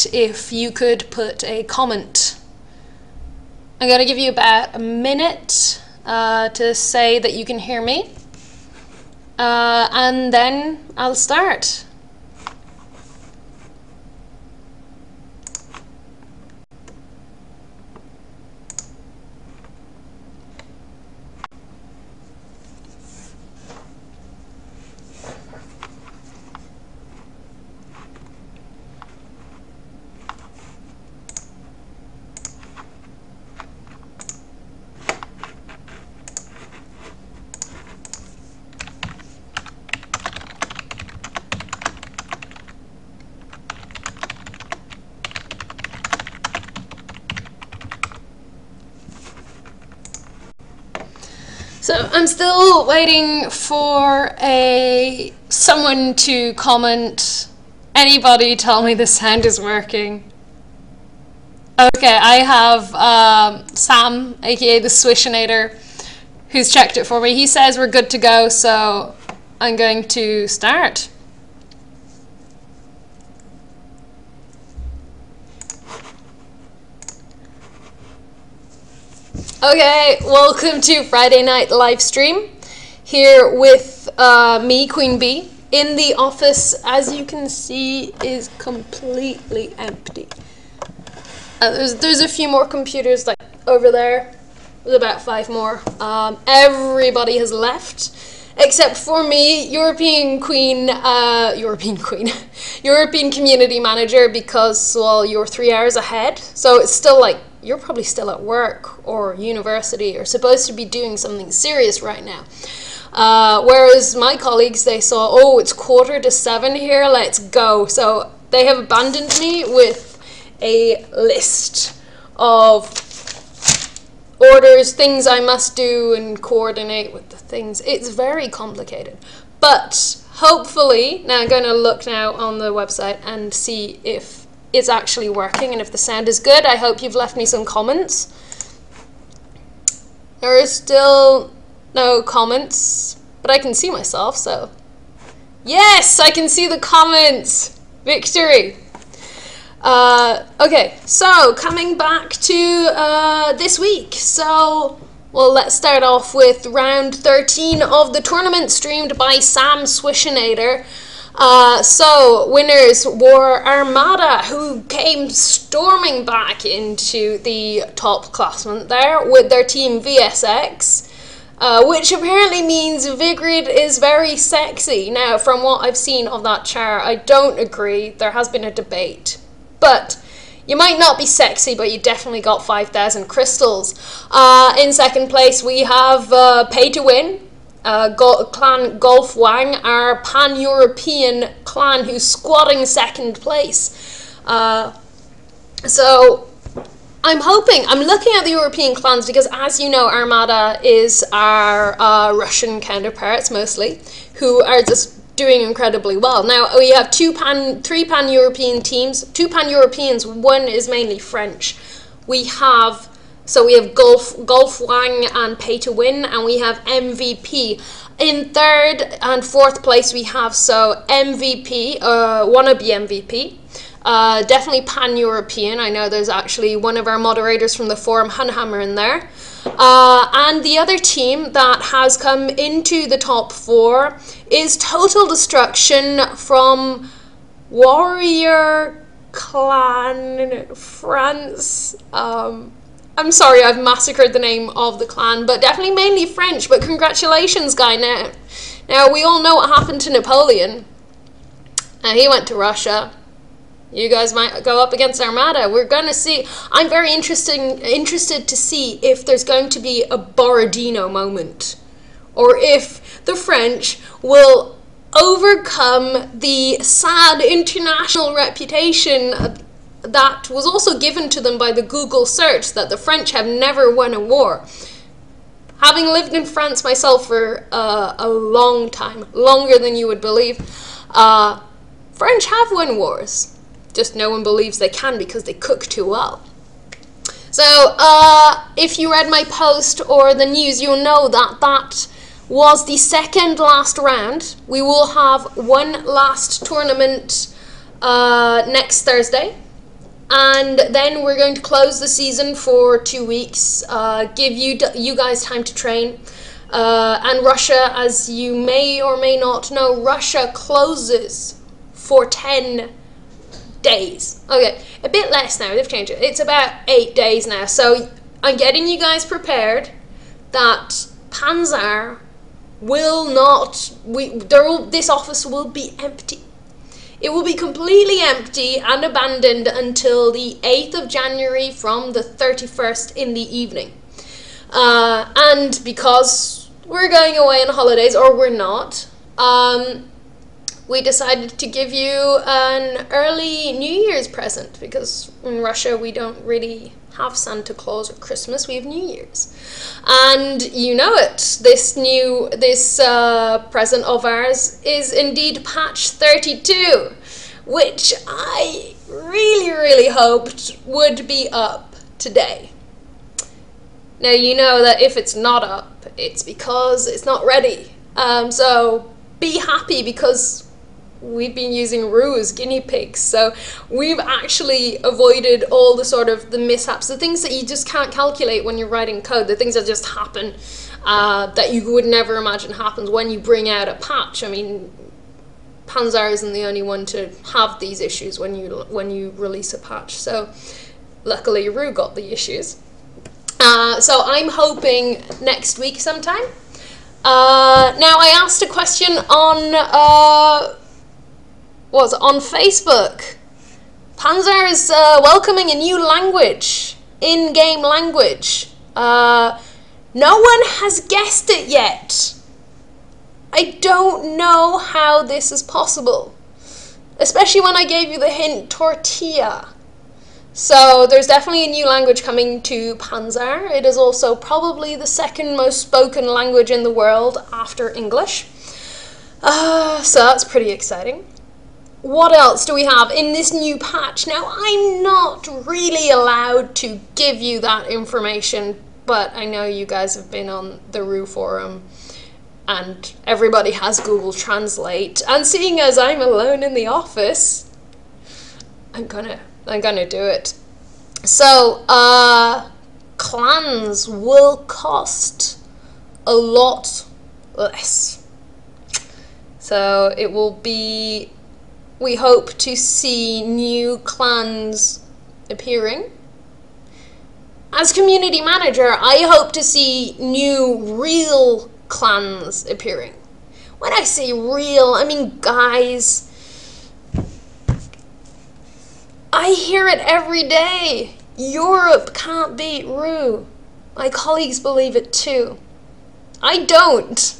great if you could put a comment. I'm going to give you about a minute to say that you can hear me, and then I'll start. So I'm still waiting for someone to comment. Anybody tell me the sound is working? Okay, I have Sam, aka the Swishinator, who's checked it for me. He says we're good to go, so I'm going to start. Okay, welcome to Friday night live stream here with me, Queen Bee. In the office, as you can see, is completely empty. There's a few more computers like over there. There's about 5 more. Everybody has left except for me, European Community Manager, because, well, you're 3 hours ahead. So it's still like, you're probably still at work or university or supposed to be doing something serious right now. Whereas my colleagues, they saw, oh, it's 6:45 here, let's go. So they have abandoned me with a list of orders, things I must do and coordinate with the things. It's very complicated. But hopefully, now I'm going to look now on the website and see if it's actually working and if the sound is good. I hope you've left me some comments. There is still no comments, but I can see myself, so yes, I can see the comments. Victory. Okay, so coming back to this week. So, well, let's start off with round 13 of the tournament, streamed by Sam Swishinator. So, winners were Armada, who came storming back into the top classement there with their team VSX, which apparently means Vigrid is very sexy. Now, from what I've seen of that chart, I don't agree. There has been a debate. But you might not be sexy, but you definitely got 5,000 crystals. In second place, we have Pay to Win. Clan Golf Wang, our pan-European clan who's squatting second place. So I'm looking at the European clans because, as you know, Armada is our Russian counterparts mostly, who are just doing incredibly well. Now we have three pan-European teams, 2 pan-Europeans, 1 is mainly French. We have Golf Wang and Pay to Win, and we have MVP. In third and fourth place we have MVP, wannabe MVP. Definitely pan-European. I know there's actually one of our moderators from the forum, Hunhammer, in there. And the other team that has come into the top 4 is Total Destruction from Warrior Clan France. I'm sorry, I've massacred the name of the clan, but definitely mainly French. But congratulations, guy. Now we all know what happened to Napoleon. He went to Russia. You guys might go up against Armada. We're going to see. I'm very interested to see if there's going to be a Borodino moment, or if the French will overcome the sad international reputation that was also given to them by the Google search that the French have never won a war. Having lived in France myself for a long time, longer than you would believe, French have won wars. Just no one believes they can because they cook too well. So if you read my post or the news, you'll know that that was the second last round. We will have one last tournament next Thursday. And then we're going to close the season for 2 weeks, give you guys time to train. And Russia, as you may or may not know, Russia closes for 10 days. Okay, a bit less now, they've changed it. It's about 8 days now. So I'm getting you guys prepared that Panzer will not, this office will be empty. It will be completely empty and abandoned until the 8th of January from the 31st in the evening. And because we're going away on holidays, or we're not, we decided to give you an early New Year's present, because in Russia we don't really have Santa Claus or Christmas, we have New Year's. And you know it, this present of ours is indeed patch 32, which I really hoped would be up today. Now you know that if it's not up, it's because it's not ready. So be happy, because we've been using Roo as guinea pigs, so we've actually avoided all the sort of the mishaps, the things that you just can't calculate when you're writing code, the things that just happen that you would never imagine happens when you bring out a patch. I mean, Panzer isn't the only one to have these issues when you release a patch, so luckily Roo got the issues. So I'm hoping next week sometime. Now I asked a question on on Facebook. Panzer is welcoming a new language, in-game language. No one has guessed it yet. I don't know how this is possible, especially when I gave you the hint tortilla. So there's definitely a new language coming to Panzer. It is also probably the second most spoken language in the world after English. So that's pretty exciting. What else do we have in this new patch? Now, I'm not really allowed to give you that information, but I know you guys have been on the Roo forum and everybody has Google Translate, and seeing as I'm alone in the office, I'm gonna do it. So, clans will cost a lot less. So it will be, we hope to see new clans appearing. As community manager, I hope to see new real clans appearing. When I say real, I mean guys. I hear it every day. Europe can't beat Roo. My colleagues believe it too. I don't.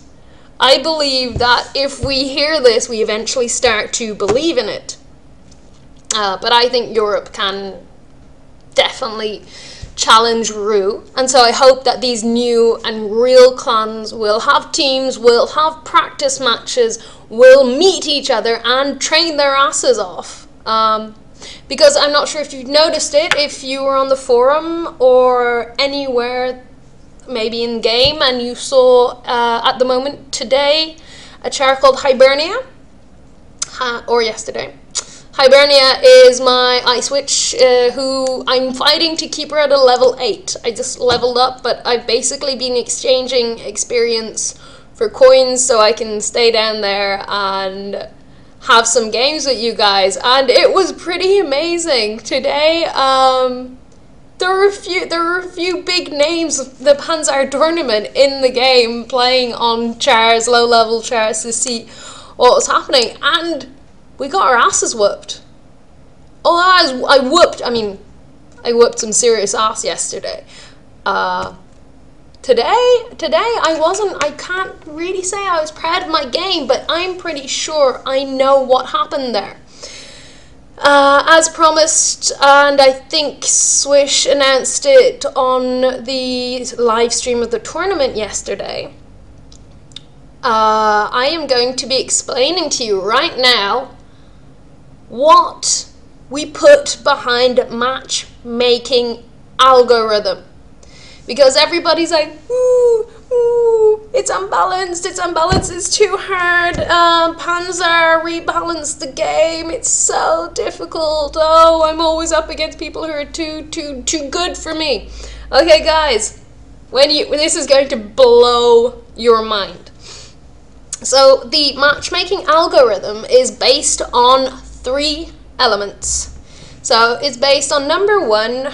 I believe that if we hear this, we eventually start to believe in it. But I think Europe can definitely challenge Roo. And so I hope that these new and real clans will have teams, will have practice matches, will meet each other and train their asses off. Because I'm not sure if you've noticed it, if you were on the forum or anywhere, maybe in game, and you saw at the moment today a char called Hibernia, or yesterday. Hibernia is my ice witch, who I'm fighting to keep her at a level 8. I just leveled up, but I've basically been exchanging experience for coins so I can stay down there and have some games with you guys, and it was pretty amazing today. There were a few big names of the Panzer tournament in the game playing on chars, low level chars, to see what was happening, and we got our asses whooped. Although I whooped some serious ass yesterday. Today I can't really say I was proud of my game, but I'm pretty sure I know what happened there. As promised, and I think Swish announced it on the live stream of the tournament yesterday, I am going to be explaining to you right now what we put behind matchmaking algorithm. Because everybody's like, ooh, it's unbalanced, it's too hard, Panzer, rebalance the game, it's so difficult, oh, I'm always up against people who are too good for me. Okay, guys, this is going to blow your mind. So the matchmaking algorithm is based on 3 elements. So it's based on number 1,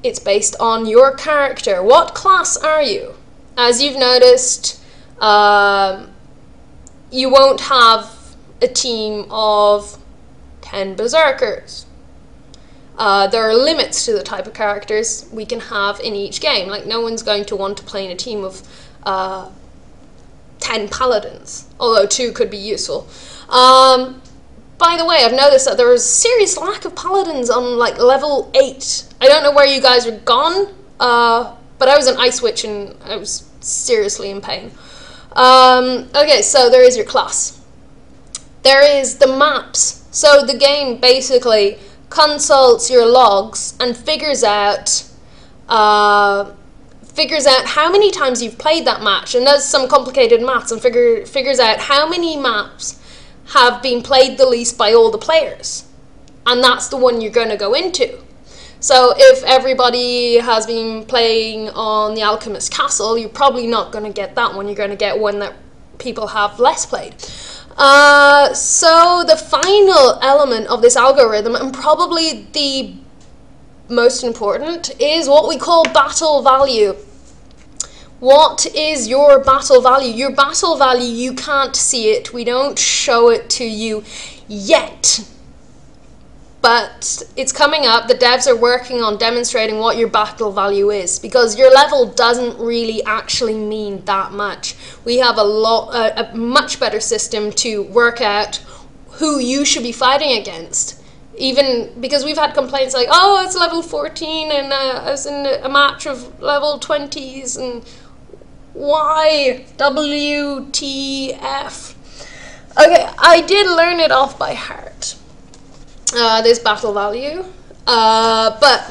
it's based on your character. What class are you? As you've noticed, you won't have a team of 10 berserkers. There are limits to the type of characters we can have in each game. Like, no one's going to want to play in a team of 10 paladins, although 2 could be useful. By the way, I've noticed that there is a serious lack of paladins on like level 8. I don't know where you guys are gone, but I was an Ice Witch and I was seriously in pain. Okay, so there is your class. There is the maps. So the game basically consults your logs and figures out how many times you've played that match, and does some complicated maths and figures out how many maps have been played the least by all the players, and that's the one you're going to go into. So if everybody has been playing on the Alchemist Castle, you're probably not going to get that one. You're going to get one that people have less played. So the final element of this algorithm, and probably the most important, is what we call battle value. What is your battle value? Your battle value, you can't see it. We don't show it to you yet. But it's coming up. The devs are working on demonstrating what your battle value is, because your level doesn't really actually mean that much. We have a much better system to work out who you should be fighting against. Even because we've had complaints like, oh, it's level 14 and I was in a match of level 20s and why? WTF. Okay, I did learn it off by heart, this battle value, but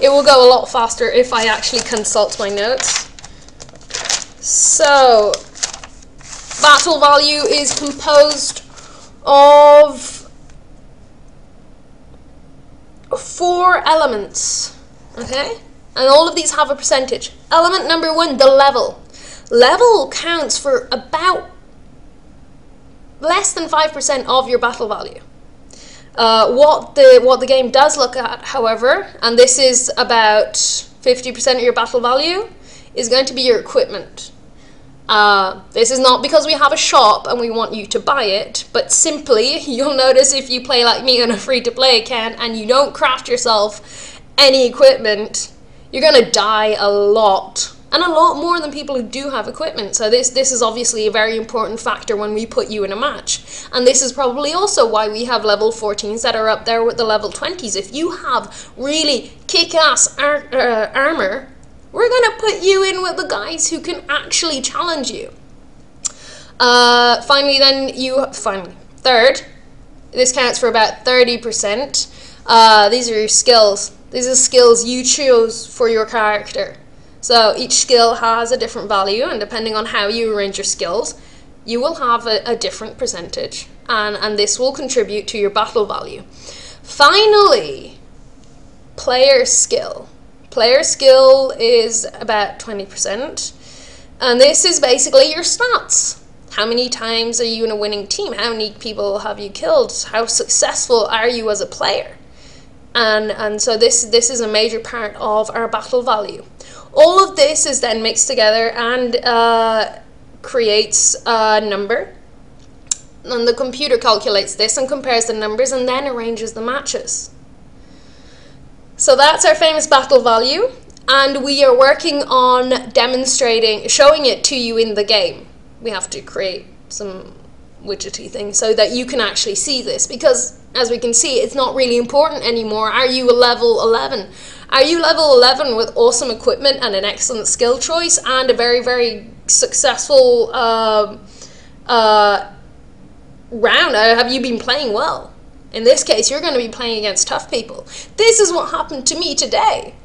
it will go a lot faster if I actually consult my notes. So, battle value is composed of 4 elements, okay? And all of these have a percentage. Element number 1, the level. Level counts for about less than 5% of your battle value. What the game does look at, however, and this is about 50% of your battle value, is going to be your equipment. This is not because we have a shop and we want you to buy it, but simply, you'll notice if you play like me on a free-to-play account and you don't craft yourself any equipment, you're going to die a lot. And a lot more than people who do have equipment. So this is obviously a very important factor when we put you in a match. And this is probably also why we have level 14s that are up there with the level 20s. If you have really kick-ass armor, we're going to put you in with the guys who can actually challenge you. Third, this counts for about 30%. These are your skills. These are skills you choose for your character. So each skill has a different value, and depending on how you arrange your skills, you will have a different percentage, and this will contribute to your battle value. Finally, player skill. Player skill is about 20%, and this is basically your stats. How many times are you in a winning team? How many people have you killed? How successful are you as a player? And so this is a major part of our battle value. All of this is then mixed together and creates a number. And the computer calculates this and compares the numbers and then arranges the matches. So that's our famous battle value. And we are working on showing it to you in the game. We have to create some widgety thing so that you can actually see this, because as we can see, it's not really important anymore. Are you a level 11? Are you level 11 with awesome equipment and an excellent skill choice and a very, very successful round? Have you been playing well? In this case, you're going to be playing against tough people. This is what happened to me today.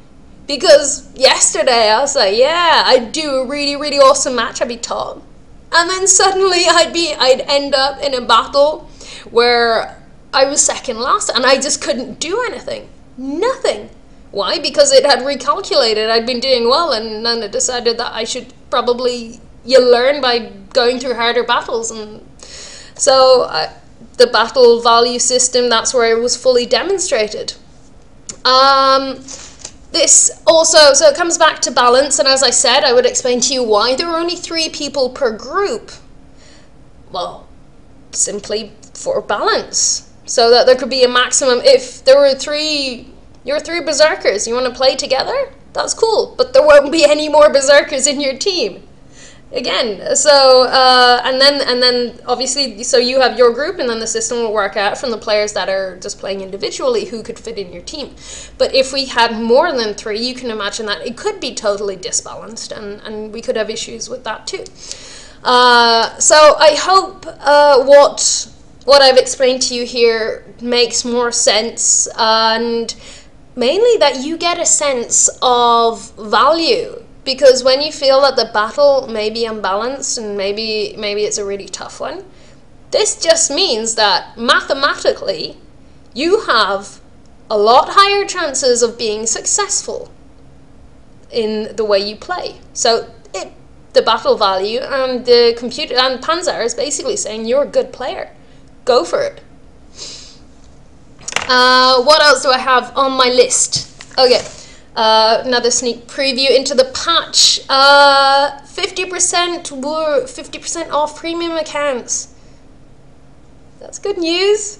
Because yesterday I was like, yeah, I'd do a really, really awesome match, I'd be top. And then suddenly I'd end up in a battle where I was second last and I just couldn't do anything. Nothing. Why? Because it had recalculated. I'd been doing well, and then it decided that I should probably, you learn by going through harder battles. And so the battle value system, that's where it was fully demonstrated. This also, so it comes back to balance, and as I said, I would explain to you why there were only 3 people per group. Well, simply for balance, so that there could be a maximum. If there were 3, you're 3 berserkers, you want to play together, that's cool, but there won't be any more berserkers in your team. Again, so and then obviously, so you have your group, and then the system will work out from the players that are just playing individually who could fit in your team. But if we had more than 3, you can imagine that it could be totally disbalanced, and we could have issues with that too. So I hope what I've explained to you here makes more sense, and mainly that you get a sense of value. Because when you feel that the battle may be unbalanced and maybe it's a really tough one, this just means that mathematically you have a lot higher chances of being successful in the way you play. So the battle value and the computer and Panzer is basically saying you're a good player. Go for it. What else do I have on my list? Okay. Another sneak preview into the patch. 50% off premium accounts. That's good news.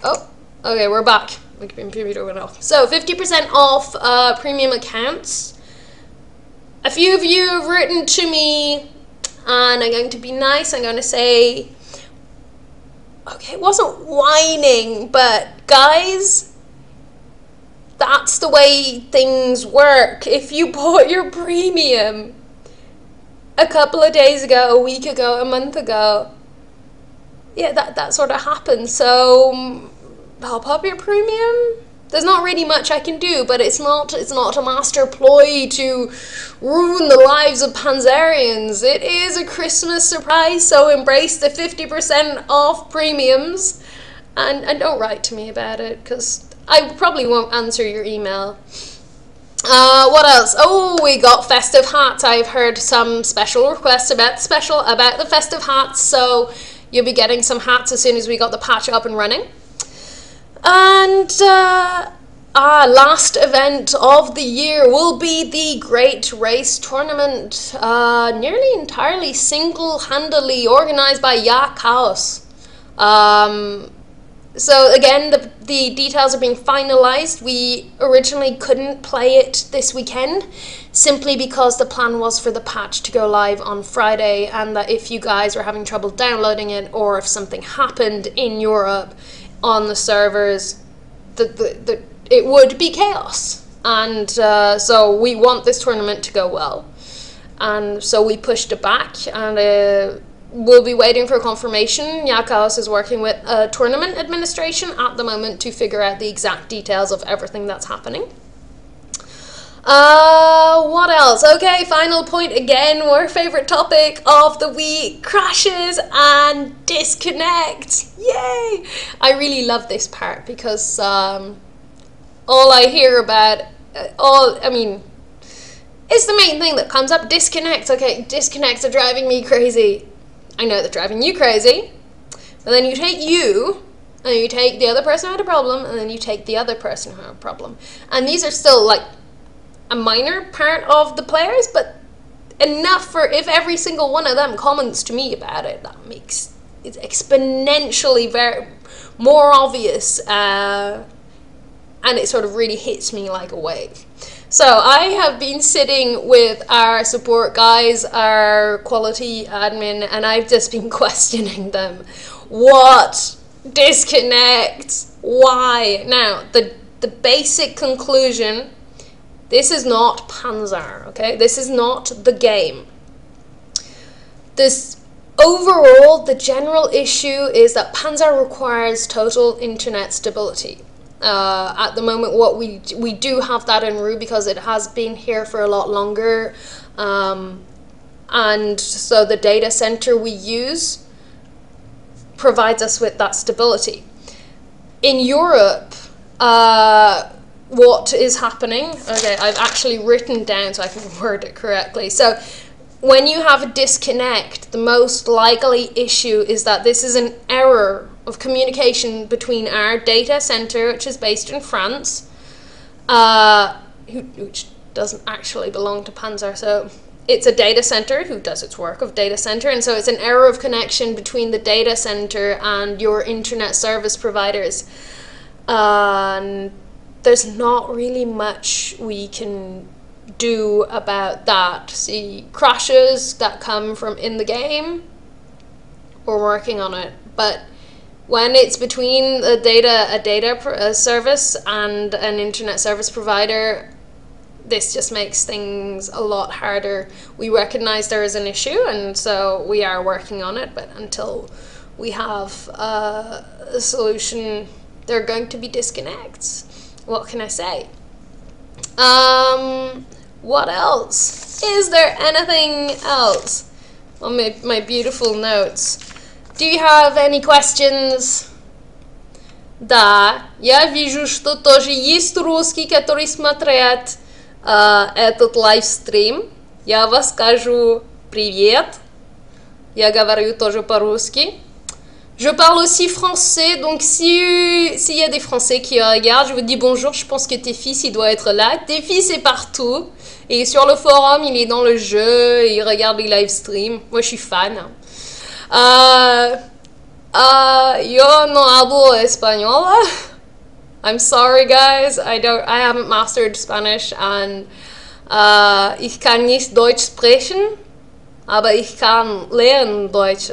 Oh, okay, we're back. My computer went off. So 50% off premium accounts. A few of you have written to me, and I'm going to be nice. I'm going to say, okay, it wasn't whining, but guys, that's the way things work. If you bought your premium a couple of days ago, a week ago, a month ago, yeah, that sort of happens. So pop up your premium. There's not really much I can do, but it's not a master ploy to ruin the lives of Panzerians. It is a Christmas surprise, so embrace the 50% off premiums, and don't write to me about it, because I probably won't answer your email. What else? Oh, we got festive hats. I've heard some special requests about the festive hats, so you'll be getting some hats as soon as we got the patch up and running. And last event of the year will be the Great Race Tournament, nearly entirely single-handedly organized by Ya Chaos. So again, the details are being finalized. We originally couldn't play it this weekend simply because the plan was for the patch to go live on Friday, and that if you guys were having trouble downloading it, or if something happened in Europe on the servers, it would be chaos. And so we want this tournament to go well, and so we pushed it back, and we'll be waiting for confirmation. Ya Chaos is working with tournament administration at the moment to figure out the exact details of everything that's happening. What else? Okay, final point again, our favorite topic of the week, crashes and disconnect. Yay! I really love this part because all I hear about, it's the main thing that comes up, disconnect. Okay, disconnects are driving me crazy. I know they're driving you crazy, but then you take you, and you take the other person who had a problem, and then you take the other person who had a problem. And these are still like a minor part of the players, but enough for if every single one of them comments to me about it, that makes it exponentially more obvious, and it sort of really hits me like a wave. So I have been sitting with our support guys, our quality admin, and I've just been questioning them. What? Disconnect? Why? Now, the basic conclusion, this is not Panzer, okay? This is not the game. This overall, the general issue is that Panzer requires total internet stability. At the moment, what we do have that in Rue because it has been here for a lot longer, and so the data center we use provides us with that stability. In Europe, what is happening? Okay, I've actually written down so I can word it correctly. So when you have a disconnect, the most likely issue is that this is an error of communication between our data center, which is based in France, which doesn't actually belong to Panzer, so it's a data center who does its work of data center, and so it's an error of connection between the data center and your internet service providers. And there's not really much we can do about that. See, crashes that come from in the game, we're working on it, but when it's between a data service and an internet service provider, this just makes things a lot harder. We recognize there is an issue, and so we are working on it, but until we have a solution, there are going to be disconnects. What can I say? What else? Is there anything else on my beautiful notes? Do you have any questions? Да, я вижу, что тоже есть русский, который смотрят этот лайвстрим. Я вас скажу привет. Я говорю тоже по-русски. Je parle aussi français, donc s'il y a des Français qui regardent, je vous dis bonjour, je pense que Tefi, il doit être là. Tefi, c'est partout. Et sur le forum, il est dans le jeu, il regarde les live streams. Moi, je suis fan. Yo no hablo español. I'm sorry, guys. I haven't mastered Spanish, and ich kann nicht Deutsch sprechen, aber ich kann lernen Deutsch.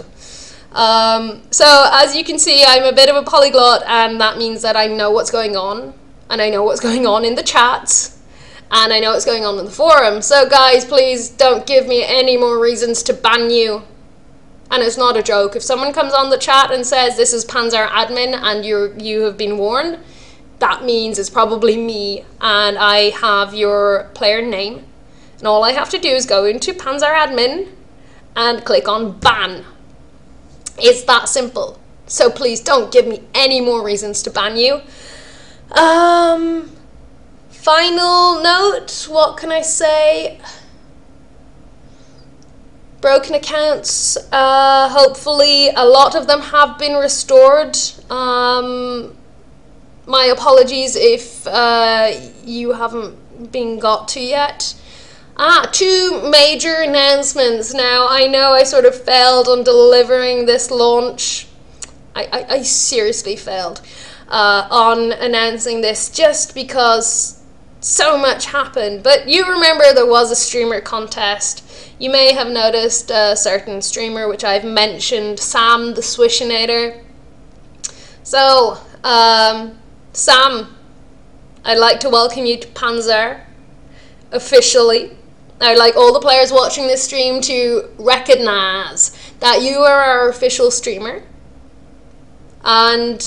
So as you can see, I'm a bit of a polyglot, and that means that I know what's going on, and I know what's going on in the chats, and I know what's going on in the forum. So guys, please don't give me any more reasons to ban you. And it's not a joke. If someone comes on the chat and says this is Panzer admin and you have been warned, that means it's probably me, and I have your player name, and all I have to do is go into Panzer admin and click on ban. It's that simple. So please don't give me any more reasons to ban you. Final note, what can I say? Broken accounts, hopefully a lot of them have been restored. My apologies if you haven't been got to yet. Two major announcements. Now, I know I sort of failed on delivering this launch. I seriously failed on announcing this just because so much happened. But you remember there was a streamer contest. You may have noticed a certain streamer which I've mentioned, Sam the Swishinator. So, Sam, I'd like to welcome you to Panzer officially. I'd like all the players watching this stream to recognize that you are our official streamer. And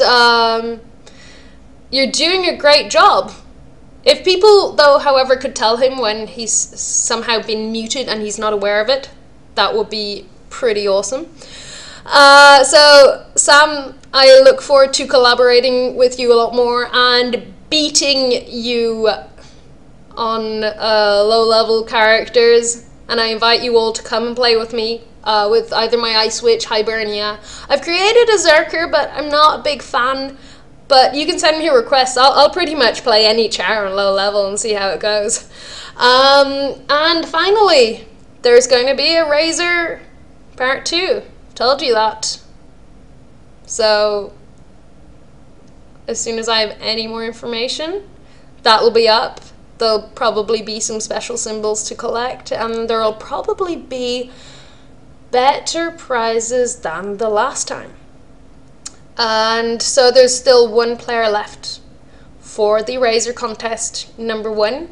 you're doing a great job. If people, though, however, could tell him when he's somehow been muted and he's not aware of it, that would be pretty awesome. So, Sam, I look forward to collaborating with you a lot more and beating you on low-level characters. And I invite you all to come and play with me with either my Ice Witch, Hibernia. I've created a Zerker, but I'm not a big fan. But you can send me requests. I'll pretty much play any char on low level and see how it goes. And finally, there's going to be a Razor Part 2. Told you that. So, as soon as I have any more information, that will be up. There'll probably be some special symbols to collect, and there'll probably be better prizes than the last time. And so there's still one player left for the Razor contest number 1,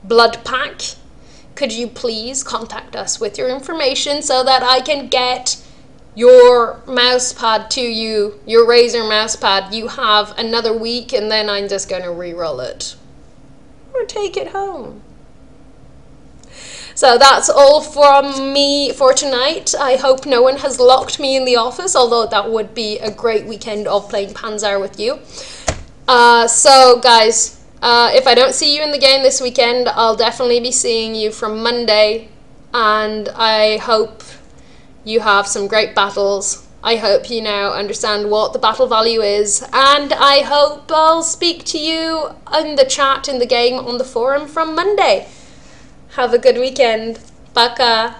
Blood Pack. Could you please contact us with your information so that I can get your mouse pad to you, your Razer mouse pad, you have another week, and then I'm just going to re-roll it or take it home. So that's all from me for tonight. I hope no one has locked me in the office, although that would be a great weekend of playing Panzer with you. So guys, if I don't see you in the game this weekend, I'll definitely be seeing you from Monday, and I hope you have some great battles. I hope you now understand what the battle value is, and I hope I'll speak to you in the chat, in the game, on the forum from Monday. Have a good weekend. Baka.